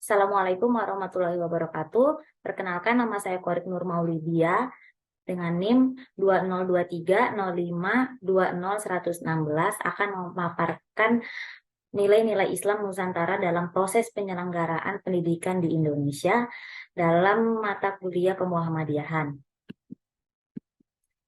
Assalamualaikum warahmatullahi wabarakatuh. Perkenalkan, nama saya Qorik Nur Maulidia dengan NIM 202305201116 akan memaparkan nilai-nilai Islam Nusantara dalam proses penyelenggaraan pendidikan di Indonesia dalam mata kuliah kemuhamadiyahan.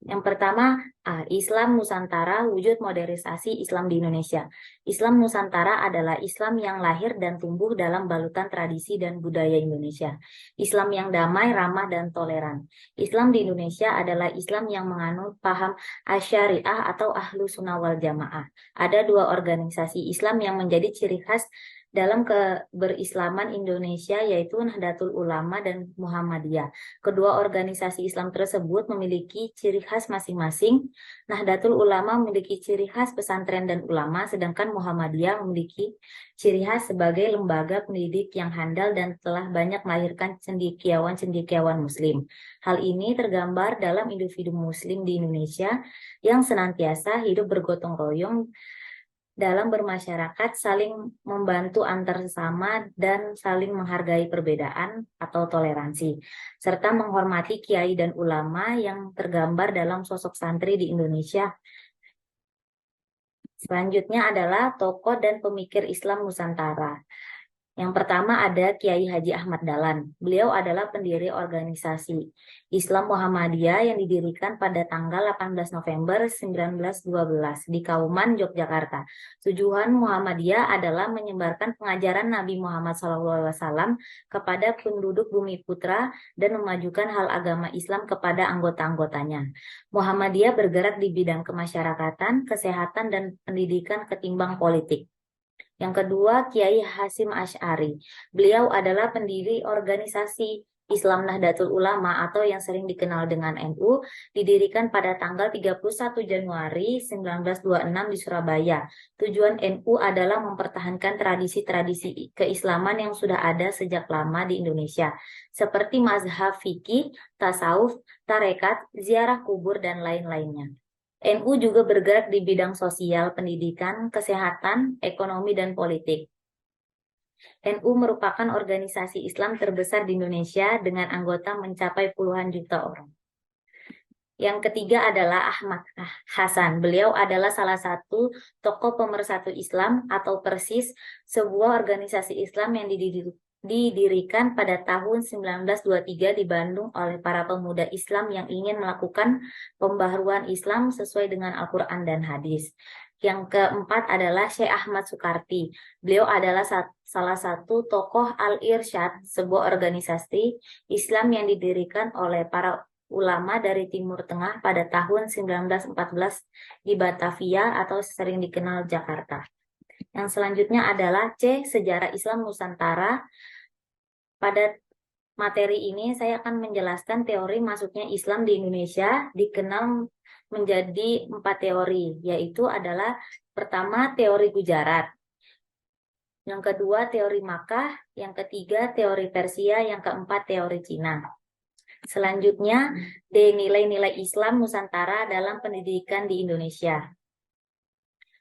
Yang pertama, Islam Nusantara, wujud modernisasi Islam di Indonesia. Islam Nusantara adalah Islam yang lahir dan tumbuh dalam balutan tradisi dan budaya Indonesia. Islam yang damai, ramah, dan toleran. Islam di Indonesia adalah Islam yang menganut paham Asyariah atau Ahlu Sunnah wal Jamaah. Ada dua organisasi Islam yang menjadi ciri khas dalam keberislaman Indonesia, yaitu Nahdlatul Ulama dan Muhammadiyah. Kedua organisasi Islam tersebut memiliki ciri khas masing-masing. Nahdlatul Ulama memiliki ciri khas pesantren dan ulama, sedangkan Muhammadiyah memiliki ciri khas sebagai lembaga pendidik yang handal dan telah banyak melahirkan cendekiawan-cendekiawan Muslim. Hal ini tergambar dalam individu Muslim di Indonesia yang senantiasa hidup bergotong royong dalam bermasyarakat, saling membantu antar sesama, dan saling menghargai perbedaan atau toleransi, serta menghormati kiai dan ulama yang tergambar dalam sosok santri di Indonesia. Selanjutnya adalah tokoh dan pemikir Islam Nusantara. Yang pertama ada Kiai Haji Ahmad Dahlan. Beliau adalah pendiri organisasi Islam Muhammadiyah yang didirikan pada tanggal 18 November 1912 di Kauman, Yogyakarta. Tujuan Muhammadiyah adalah menyebarkan pengajaran Nabi Muhammad SAW kepada penduduk Bumi Putra dan memajukan hal agama Islam kepada anggota-anggotanya. Muhammadiyah bergerak di bidang kemasyarakatan, kesehatan, dan pendidikan ketimbang politik. Yang kedua, Kiai Hasyim Asy'ari. Beliau adalah pendiri organisasi Islam Nahdlatul Ulama atau yang sering dikenal dengan NU, didirikan pada tanggal 31 Januari 1926 di Surabaya. Tujuan NU adalah mempertahankan tradisi-tradisi keislaman yang sudah ada sejak lama di Indonesia, seperti mazhab fikih, tasawuf, tarekat, ziarah kubur, dan lain-lainnya. NU juga bergerak di bidang sosial, pendidikan, kesehatan, ekonomi, dan politik. NU merupakan organisasi Islam terbesar di Indonesia dengan anggota mencapai puluhan juta orang. Yang ketiga adalah Ahmad Hasan. Beliau adalah salah satu tokoh pemersatu Islam atau Persis, sebuah organisasi Islam yang didirikan pada tahun 1923 di Bandung oleh para pemuda Islam yang ingin melakukan pembaharuan Islam sesuai dengan Al-Quran dan hadis. Yang keempat adalah Syekh Ahmad Sukarti. Beliau adalah salah satu tokoh Al-Irsyad, sebuah organisasi Islam yang didirikan oleh para ulama dari Timur Tengah pada tahun 1914 di Batavia atau sering dikenal Jakarta. Yang selanjutnya adalah C. Sejarah Islam Nusantara. Pada materi ini saya akan menjelaskan teori masuknya Islam di Indonesia, dikenal menjadi 4 teori, yaitu adalah pertama teori Gujarat, yang kedua teori Makkah, yang ketiga teori Persia, yang keempat teori Cina. Selanjutnya, nilai-nilai Islam Nusantara dalam pendidikan di Indonesia.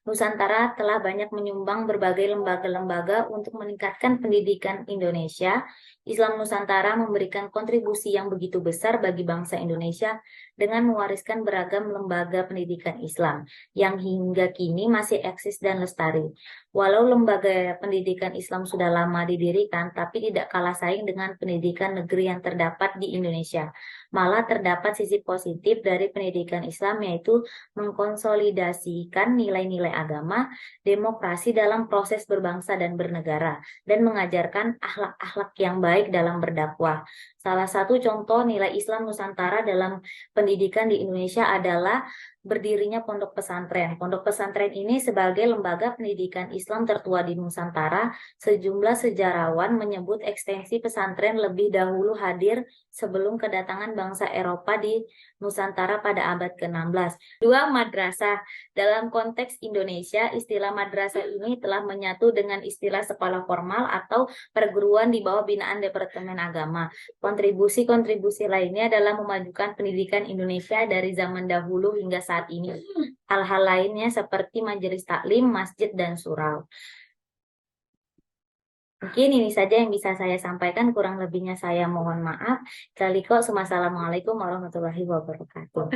Nusantara telah banyak menyumbang berbagai lembaga-lembaga untuk meningkatkan pendidikan Indonesia. Islam Nusantara memberikan kontribusi yang begitu besar bagi bangsa Indonesia dengan mewariskan beragam lembaga pendidikan Islam yang hingga kini masih eksis dan lestari. Walau lembaga pendidikan Islam sudah lama didirikan, tapi tidak kalah saing dengan pendidikan negeri yang terdapat di Indonesia. Malah terdapat sisi positif dari pendidikan Islam, yaitu mengkonsolidasikan nilai-nilai agama, demokrasi dalam proses berbangsa dan bernegara, dan mengajarkan akhlak-akhlak yang baik dalam berdakwah. Salah satu contoh nilai Islam Nusantara dalam pendidikan di Indonesia adalah berdirinya pondok pesantren. Pondok pesantren ini sebagai lembaga pendidikan Islam tertua di Nusantara. Sejumlah sejarawan menyebut ekstensi pesantren lebih dahulu hadir sebelum kedatangan bangsa Eropa di Nusantara pada abad ke-16. Dua, madrasah. Dalam konteks Indonesia, istilah madrasah ini telah menyatu dengan istilah sekolah formal atau perguruan di bawah binaan Departemen Agama. Kontribusi-kontribusi lainnya adalah memajukan pendidikan Indonesia dari zaman dahulu hingga saat ini. Hal-hal lainnya seperti majelis taklim, masjid, dan surau. Mungkin ini saja yang bisa saya sampaikan, kurang lebihnya saya mohon maaf. Assalamualaikum warahmatullahi wabarakatuh.